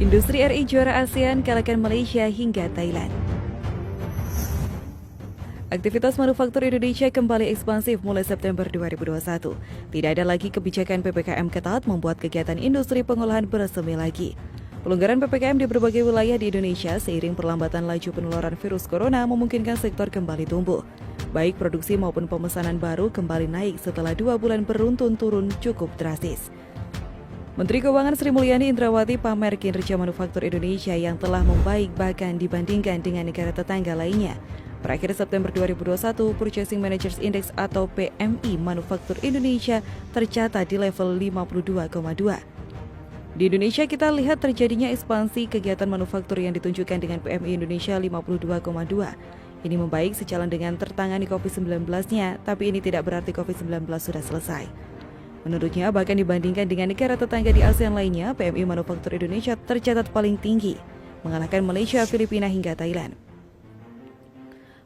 Industri RI juara ASEAN kalahkan Malaysia hingga Thailand. Aktivitas manufaktur Indonesia kembali ekspansif mulai September 2021. Tidak ada lagi kebijakan PPKM ketat membuat kegiatan industri pengolahan bersemi lagi. Pelonggaran PPKM di berbagai wilayah di Indonesia seiring perlambatan laju penularan virus corona memungkinkan sektor kembali tumbuh. Baik produksi maupun pemesanan baru kembali naik setelah 2 bulan beruntun turun cukup drastis. Menteri Keuangan Sri Mulyani Indrawati pamer kinerja manufaktur Indonesia yang telah membaik bahkan dibandingkan dengan negara tetangga lainnya. Per akhir September 2021, Purchasing Managers Index atau PMI Manufaktur Indonesia tercatat di level 52,2. Di Indonesia kita lihat terjadinya ekspansi kegiatan manufaktur yang ditunjukkan dengan PMI Indonesia 52,2. Ini membaik sejalan dengan tertangani COVID-19-nya, tapi ini tidak berarti COVID-19 sudah selesai. Menurutnya, bahkan dibandingkan dengan negara tetangga di ASEAN lainnya, PMI Manufaktur Indonesia tercatat paling tinggi, mengalahkan Malaysia, Filipina hingga Thailand.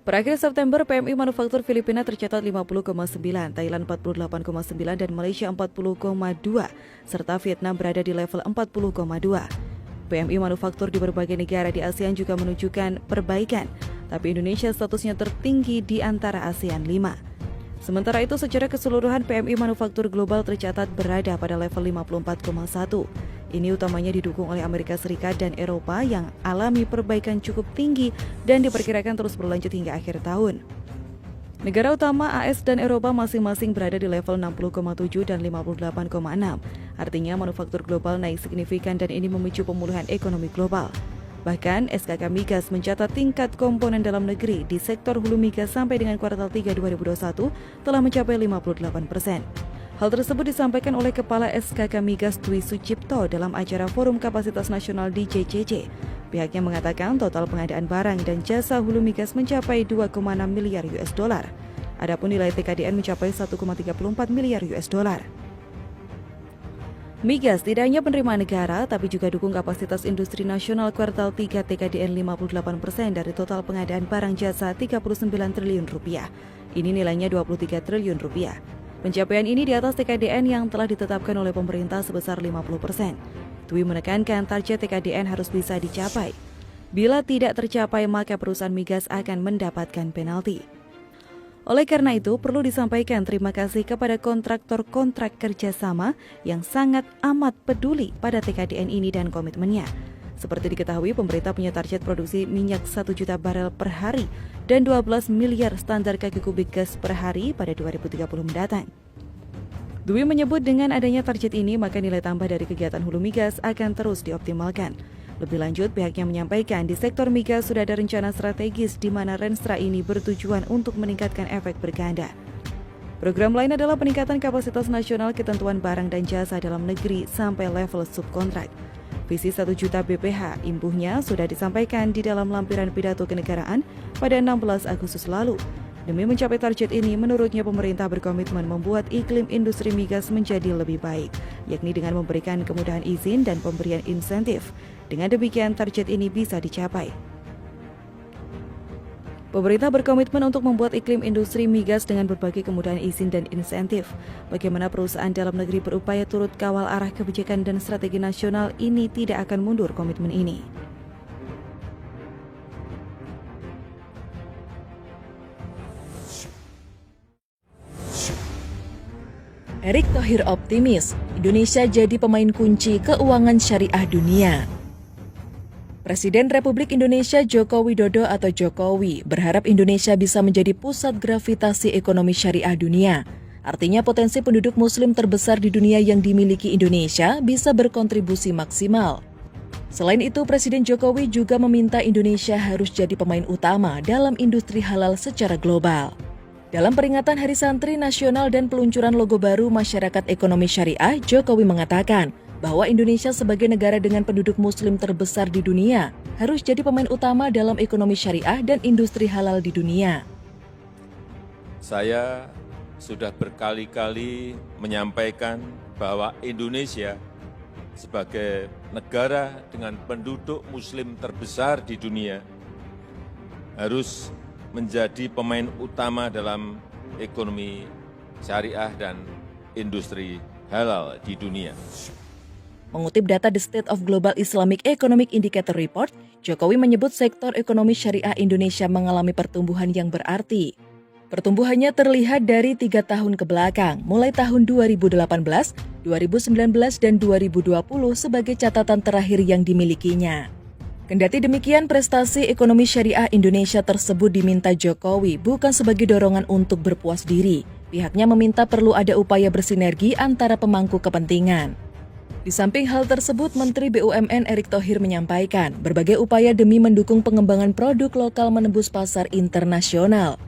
Per akhir September, PMI Manufaktur Filipina tercatat 50,9, Thailand 48,9, dan Malaysia 40,2, serta Vietnam berada di level 40,2. PMI Manufaktur di berbagai negara di ASEAN juga menunjukkan perbaikan, tapi Indonesia statusnya tertinggi di antara ASEAN 5. Sementara itu, secara keseluruhan PMI Manufaktur Global tercatat berada pada level 54,1. Ini utamanya didukung oleh Amerika Serikat dan Eropa yang alami perbaikan cukup tinggi dan diperkirakan terus berlanjut hingga akhir tahun. Negara utama AS dan Eropa masing-masing berada di level 60,7 dan 58,6. Artinya manufaktur global naik signifikan dan ini memicu pemulihan ekonomi global. Bahkan SKK Migas mencatat tingkat komponen dalam negeri di sektor hulu migas sampai dengan kuartal 3 2021 telah mencapai 58%. Hal tersebut disampaikan oleh Kepala SKK Migas Dwi Sucipto dalam acara Forum Kapasitas Nasional di JCC. Pihaknya mengatakan total pengadaan barang dan jasa hulu migas mencapai 2,6 miliar US dollar. Adapun nilai TKDN mencapai 1,34 miliar US dollar. Migas tidak hanya penerimaan negara, tapi juga dukung kapasitas industri nasional kuartal 3 TKDN 58% dari total pengadaan barang jasa 39 triliun rupiah. Ini nilainya 23 triliun rupiah. Pencapaian ini di atas TKDN yang telah ditetapkan oleh pemerintah sebesar 50%. Dwi menekankan target TKDN harus bisa dicapai. Bila tidak tercapai, maka perusahaan migas akan mendapatkan penalti. Oleh karena itu, perlu disampaikan terima kasih kepada kontraktor kontrak kerjasama yang sangat amat peduli pada TKDN ini dan komitmennya. Seperti diketahui, pemerintah punya target produksi minyak 1 juta barel per hari dan 12 miliar standar kaki kubik gas per hari pada 2030 mendatang. Dwi menyebut dengan adanya target ini, maka nilai tambah dari kegiatan hulu migas akan terus dioptimalkan. Lebih lanjut, pihaknya menyampaikan di sektor migas sudah ada rencana strategis di mana Renstra ini bertujuan untuk meningkatkan efek berganda. Program lain adalah peningkatan kapasitas nasional ketentuan barang dan jasa dalam negeri sampai level subkontrak. Visi 1 juta BPH imbuhnya sudah disampaikan di dalam lampiran pidato kenegaraan pada 16 Agustus lalu. Demi mencapai target ini, menurutnya pemerintah berkomitmen membuat iklim industri migas menjadi lebih baik, yakni dengan memberikan kemudahan izin dan pemberian insentif. Dengan demikian, target ini bisa dicapai. Pemerintah berkomitmen untuk membuat iklim industri migas dengan berbagai kemudahan izin dan insentif. Bagaimana perusahaan dalam negeri berupaya turut kawal arah kebijakan dan strategi nasional ini tidak akan mundur komitmen ini. Erick Thohir optimis, Indonesia jadi pemain kunci keuangan syariah dunia. Presiden Republik Indonesia Joko Widodo atau Jokowi berharap Indonesia bisa menjadi pusat gravitasi ekonomi syariah dunia. Artinya potensi penduduk muslim terbesar di dunia yang dimiliki Indonesia bisa berkontribusi maksimal. Selain itu, Presiden Jokowi juga meminta Indonesia harus jadi pemain utama dalam industri halal secara global. Dalam peringatan Hari Santri Nasional dan peluncuran logo baru Masyarakat Ekonomi Syariah, Jokowi mengatakan bahwa Indonesia sebagai negara dengan penduduk muslim terbesar di dunia harus jadi pemain utama dalam ekonomi syariah dan industri halal di dunia. Saya sudah berkali-kali menyampaikan bahwa Indonesia sebagai negara dengan penduduk muslim terbesar di dunia harus menjadi pemain utama dalam ekonomi syariah dan industri halal di dunia. Mengutip data The State of Global Islamic Economic Indicator Report, Jokowi menyebut sektor ekonomi syariah Indonesia mengalami pertumbuhan yang berarti. Pertumbuhannya terlihat dari 3 tahun ke belakang, mulai tahun 2018, 2019, dan 2020 sebagai catatan terakhir yang dimilikinya. Kendati demikian, prestasi ekonomi syariah Indonesia tersebut diminta Jokowi bukan sebagai dorongan untuk berpuas diri. Pihaknya meminta perlu ada upaya bersinergi antara pemangku kepentingan. Di samping hal tersebut, Menteri BUMN Erick Thohir menyampaikan berbagai upaya demi mendukung pengembangan produk lokal menembus pasar internasional.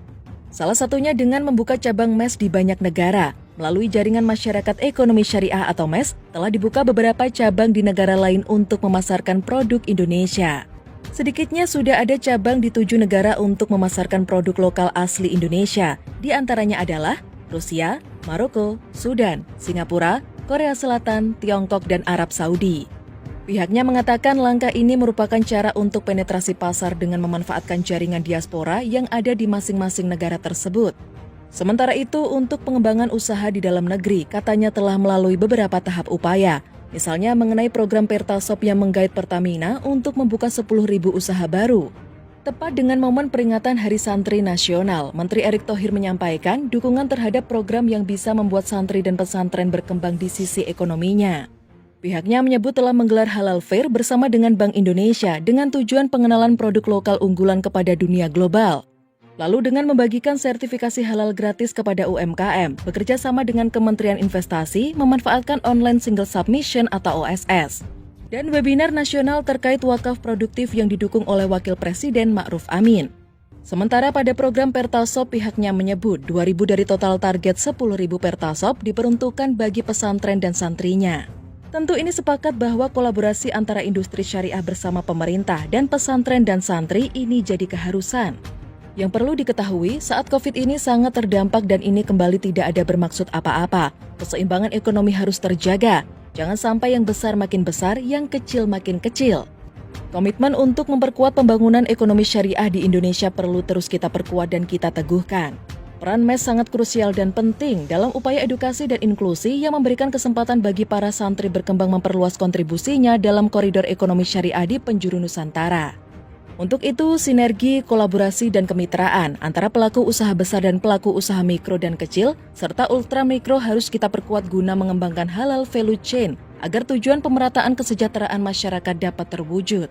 Salah satunya dengan membuka cabang MES di banyak negara. Melalui jaringan masyarakat ekonomi syariah atau MES, telah dibuka beberapa cabang di negara lain untuk memasarkan produk Indonesia. Sedikitnya sudah ada cabang di 7 negara untuk memasarkan produk lokal asli Indonesia. Di antaranya adalah Rusia, Maroko, Sudan, Singapura, Korea Selatan, Tiongkok, dan Arab Saudi. Pihaknya mengatakan langkah ini merupakan cara untuk penetrasi pasar dengan memanfaatkan jaringan diaspora yang ada di masing-masing negara tersebut. Sementara itu, untuk pengembangan usaha di dalam negeri, katanya telah melalui beberapa tahap upaya. Misalnya mengenai program Pertasop yang menggait Pertamina untuk membuka 10.000 usaha baru. Tepat dengan momen peringatan Hari Santri Nasional, Menteri Erick Thohir menyampaikan dukungan terhadap program yang bisa membuat santri dan pesantren berkembang di sisi ekonominya. Pihaknya menyebut telah menggelar Halal Fair bersama dengan Bank Indonesia dengan tujuan pengenalan produk lokal unggulan kepada dunia global. Lalu dengan membagikan sertifikasi halal gratis kepada UMKM, bekerja sama dengan Kementerian Investasi, memanfaatkan Online Single Submission atau OSS. Dan webinar nasional terkait wakaf produktif yang didukung oleh Wakil Presiden Ma'ruf Amin. Sementara pada program Pertasop, pihaknya menyebut 2.000 dari total target 10.000 Pertasop diperuntukkan bagi pesantren dan santrinya. Tentu ini sepakat bahwa kolaborasi antara industri syariah bersama pemerintah dan pesantren dan santri ini jadi keharusan. Yang perlu diketahui, saat COVID ini sangat terdampak dan ini kembali tidak ada bermaksud apa-apa. Keseimbangan ekonomi harus terjaga. Jangan sampai yang besar makin besar, yang kecil makin kecil. Komitmen untuk memperkuat pembangunan ekonomi syariah di Indonesia perlu terus kita perkuat dan kita teguhkan. Peran MES sangat krusial dan penting dalam upaya edukasi dan inklusi yang memberikan kesempatan bagi para santri berkembang memperluas kontribusinya dalam koridor ekonomi syariah di penjuru Nusantara. Untuk itu, sinergi, kolaborasi, dan kemitraan antara pelaku usaha besar dan pelaku usaha mikro dan kecil, serta ultramikro harus kita perkuat guna mengembangkan halal value chain agar tujuan pemerataan kesejahteraan masyarakat dapat terwujud.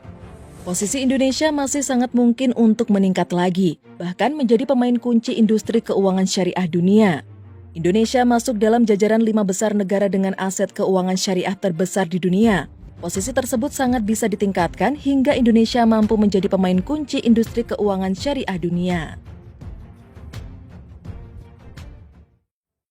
Posisi Indonesia masih sangat mungkin untuk meningkat lagi, bahkan menjadi pemain kunci industri keuangan syariah dunia. Indonesia masuk dalam jajaran 5 besar negara dengan aset keuangan syariah terbesar di dunia. Posisi tersebut sangat bisa ditingkatkan hingga Indonesia mampu menjadi pemain kunci industri keuangan syariah dunia.